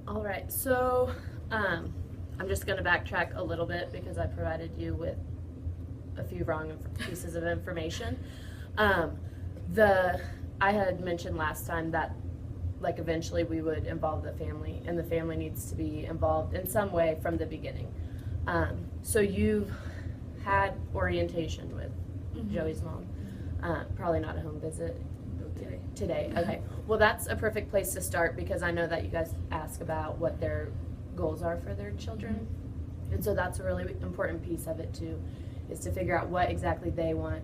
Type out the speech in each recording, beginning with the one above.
All right, so I'm just going to backtrack a little bit because I provided you with a few wrong pieces of information. Um, I had mentioned last time that like eventually we would involve the family, and the family needs to be involved in some way from the beginning. So you've had orientation with Joey's mom, probably not a home visit. Today, okay. Well, that's a perfect place to start because I know that you guys ask about what their goals are for their children. And so that's a really important piece of it too, is to figure out what exactly they want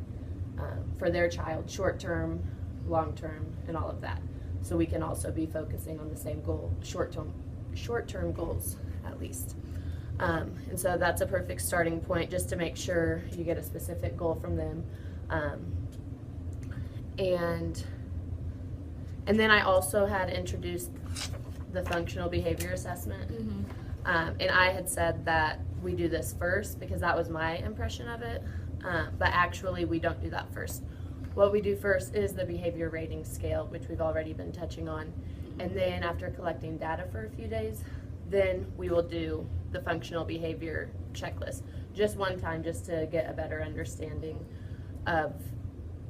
for their child, short term, long term, and all of that. So we can also be focusing on the same goal, short term goals at least. And so that's a perfect starting point just to make sure you get a specific goal from them. And then I also had introduced the functional behavior assessment. And I had said that we do this first because that was my impression of it. But actually, we don't do that first. What we do first is the behavior rating scale, which we've already been touching on. And then after collecting data for a few days, then we will do the functional behavior checklist. Just one time, just to get a better understanding of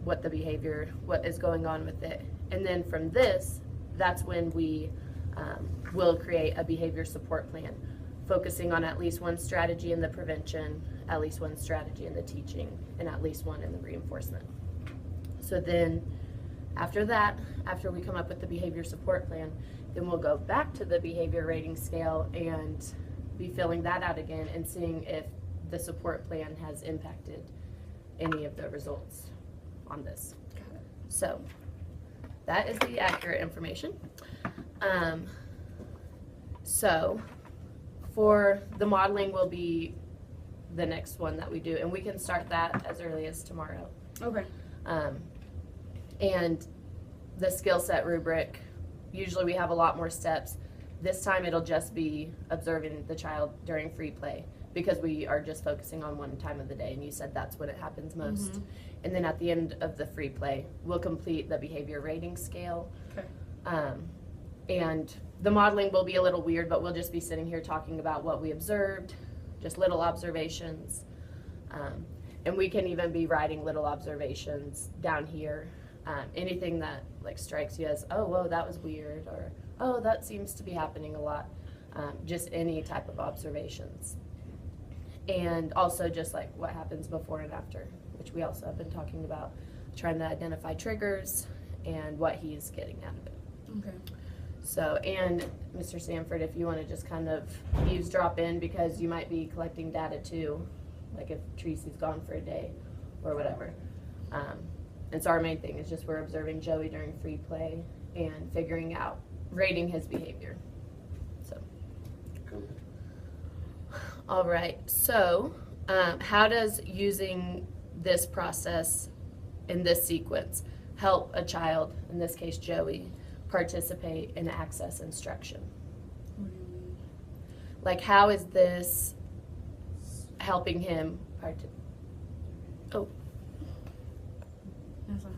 what the behavior, what is going on with it. And then from this, that's when we will create a behavior support plan, focusing on at least one strategy in the prevention, at least one strategy in the teaching, and at least one in the reinforcement. So then after that, after we come up with the behavior support plan, then we'll go back to the behavior rating scale and be filling that out again and seeing if the support plan has impacted any of the results on this. So that is the accurate information. So for the modeling will be the next one that we do, and we can start that as early as tomorrow. Okay. And the skill set rubric, usually we have a lot more steps. This time it'll just be observing the child during free play because we are just focusing on one time of the day, and you said that's when it happens most. And then at the end of the free play, we'll complete the behavior rating scale. Okay. And the modeling will be a little weird, but we'll just be sitting here talking about what we observed, just little observations. And we can even be writing little observations down here. Anything that like strikes you as, oh, whoa, that was weird, or oh, that seems to be happening a lot. Just any type of observations. And also just like what happens before and after, which we also have been talking about, trying to identify triggers and what he's getting out of it. Okay. So, and Mr. Sanford, if you want to just kind of eavesdrop in, because you might be collecting data too, like if Tracy's gone for a day or whatever. And so our main thing is just we're observing Joey during free play and figuring out, rating his behavior. So, all right. So, how does using this process in this sequence help a child, in this case Joey, participate in access instruction? Like, how is this helping him As a